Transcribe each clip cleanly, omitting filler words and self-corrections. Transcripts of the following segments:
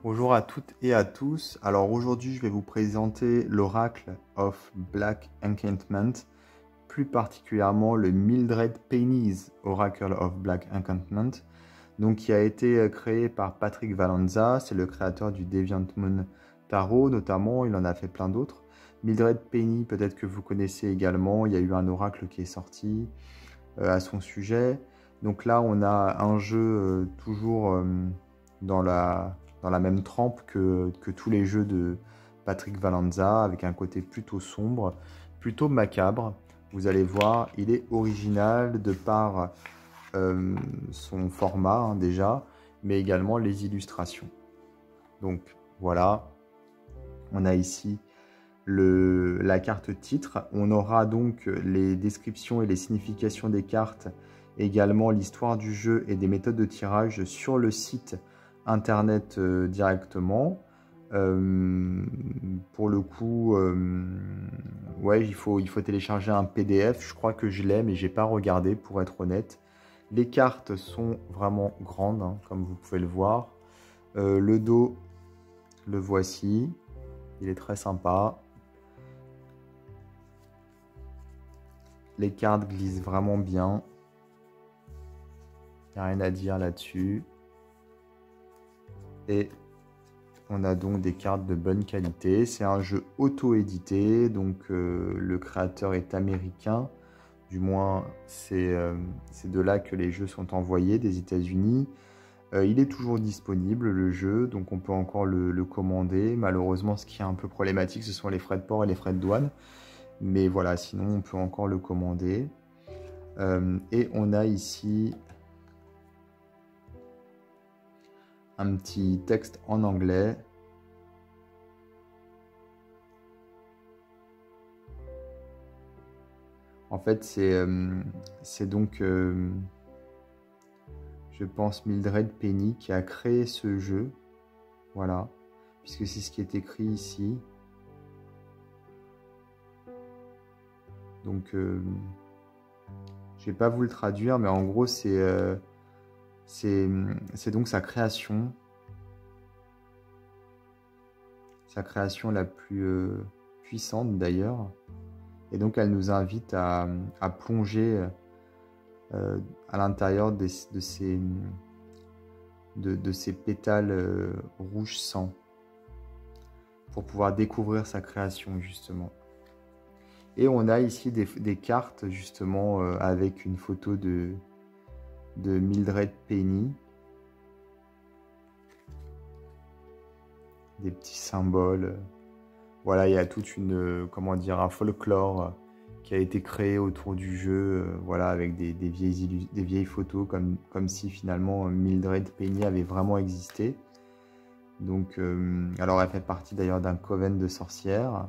Bonjour à toutes et à tous. Alors aujourd'hui, je vais vous présenter l'Oracle of Black Enchantment, plus particulièrement le Mildred Penny's Oracle of Black Enchantment, donc qui a été créé par Patrick Valenza. C'est le créateur du Deviant Moon Tarot notamment, il en a fait plein d'autres. Mildred Penny, peut-être que vous connaissez également, il y a eu un oracle qui est sorti à son sujet. Donc là, on a un jeu toujours dans la même trempe que tous les jeux de Patrick Valenza, avec un côté plutôt sombre, plutôt macabre. Vous allez voir, il est original de par son format hein, déjà, mais également les illustrations. Donc voilà, on a ici la carte titre. On aura donc les descriptions et les significations des cartes, également l'histoire du jeu et des méthodes de tirage sur le site internet directement. Pour le coup, ouais, il faut télécharger un PDF. Je crois que je l'ai, mais j'ai pas regardé pour être honnête. Les cartes sont vraiment grandes, hein, comme vous pouvez le voir. Le dos, le voici. Il est très sympa. Les cartes glissent vraiment bien. Il n'y a rien à dire là-dessus. Et on a donc des cartes de bonne qualité. C'est un jeu auto-édité, donc le créateur est américain. Du moins, c'est de là que les jeux sont envoyés, des États-Unis. Il est toujours disponible, le jeu, donc on peut encore le commander. Malheureusement, ce qui est un peu problématique, ce sont les frais de port et les frais de douane. Mais voilà, sinon, on peut encore le commander. Et on a ici un petit texte en anglais. En fait, c'est donc, je pense, Mildred Penny qui a créé ce jeu. Voilà, puisque c'est ce qui est écrit ici. Donc, je ne vais pas vous le traduire, mais en gros, c'est donc sa création. Sa création la plus puissante d'ailleurs. Et donc elle nous invite à plonger à l'intérieur de ces pétales rouge sang pour pouvoir découvrir sa création justement. Et on a ici des cartes justement avec une photo de Mildred Penny. Des petits symboles. Voilà, il y a toute une, comment dire, un folklore qui a été créé autour du jeu, voilà, avec des vieilles photos, comme si finalement Mildred Penny avait vraiment existé. Donc, alors elle fait partie d'ailleurs d'un coven de sorcières.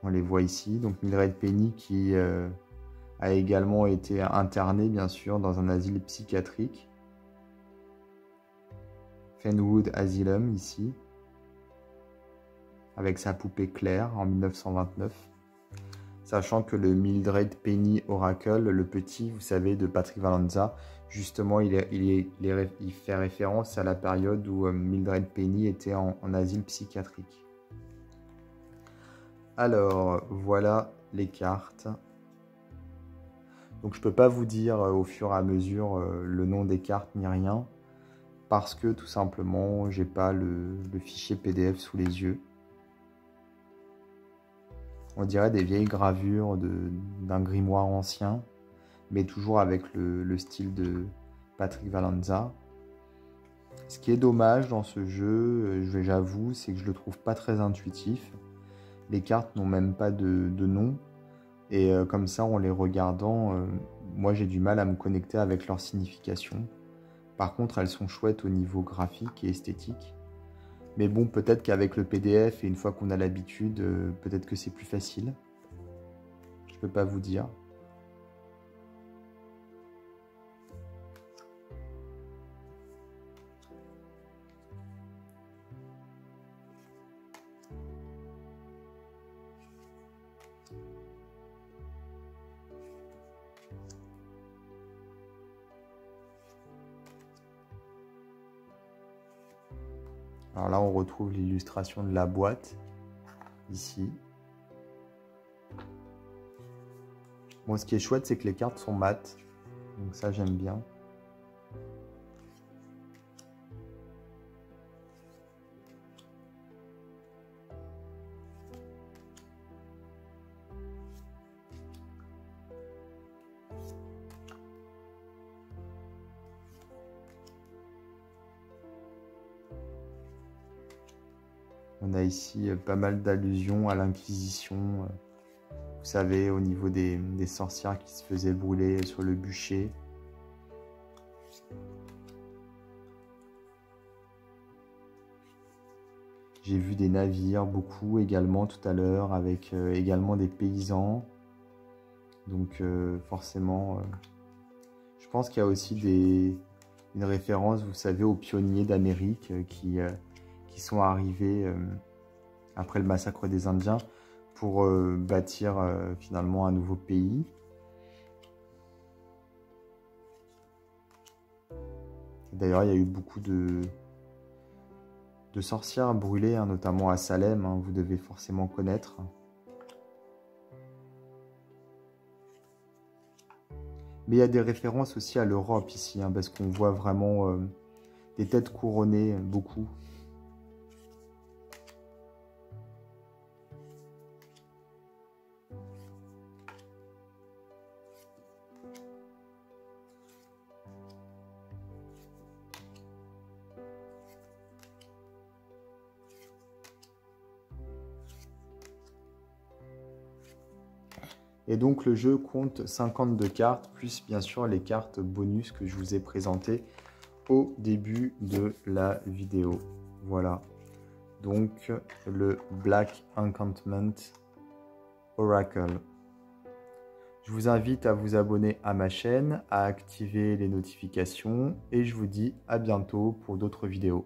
On les voit ici. Donc Mildred Penny qui a également été internée, bien sûr, dans un asile psychiatrique. Fenwood Asylum, ici. Avec sa poupée Claire en 1929. Sachant que le Mildred Penny Oracle, le petit, vous savez, de Patrick Valenza, justement, il fait référence à la période où Mildred Penny était en asile psychiatrique. Alors, voilà les cartes. Donc, je ne peux pas vous dire au fur et à mesure le nom des cartes ni rien, parce que tout simplement, j'ai pas le fichier PDF sous les yeux. On dirait des vieilles gravures d'un grimoire ancien, mais toujours avec le style de Patrick Valenza. Ce qui est dommage dans ce jeu, j'avoue, c'est que je le trouve pas très intuitif. Les cartes n'ont même pas de nom, et comme ça, en les regardant, moi j'ai du mal à me connecter avec leur signification. Par contre, elles sont chouettes au niveau graphique et esthétique. Mais bon, peut-être qu'avec le PDF, et une fois qu'on a l'habitude, peut-être que c'est plus facile. Je peux pas vous dire. Alors là, on retrouve l'illustration de la boîte, ici. Bon, ce qui est chouette, c'est que les cartes sont mates. Donc ça, j'aime bien. On a ici pas mal d'allusions à l'Inquisition. Vous savez, au niveau des sorcières qui se faisaient brûler sur le bûcher. J'ai vu des navires, beaucoup également tout à l'heure, avec également des paysans. Donc forcément, je pense qu'il y a aussi une référence, vous savez, aux pionniers d'Amérique qui sont arrivés après le massacre des Indiens pour bâtir finalement un nouveau pays. D'ailleurs, il y a eu beaucoup de sorcières brûlées, hein, notamment à Salem, hein, vous devez forcément connaître. Mais il y a des références aussi à l'Europe ici, hein, parce qu'on voit vraiment des têtes couronnées, beaucoup. Et donc le jeu compte 52 cartes, plus bien sûr les cartes bonus que je vous ai présentées au début de la vidéo. Voilà, donc le Black Enchantment Oracle. Je vous invite à vous abonner à ma chaîne, à activer les notifications et je vous dis à bientôt pour d'autres vidéos.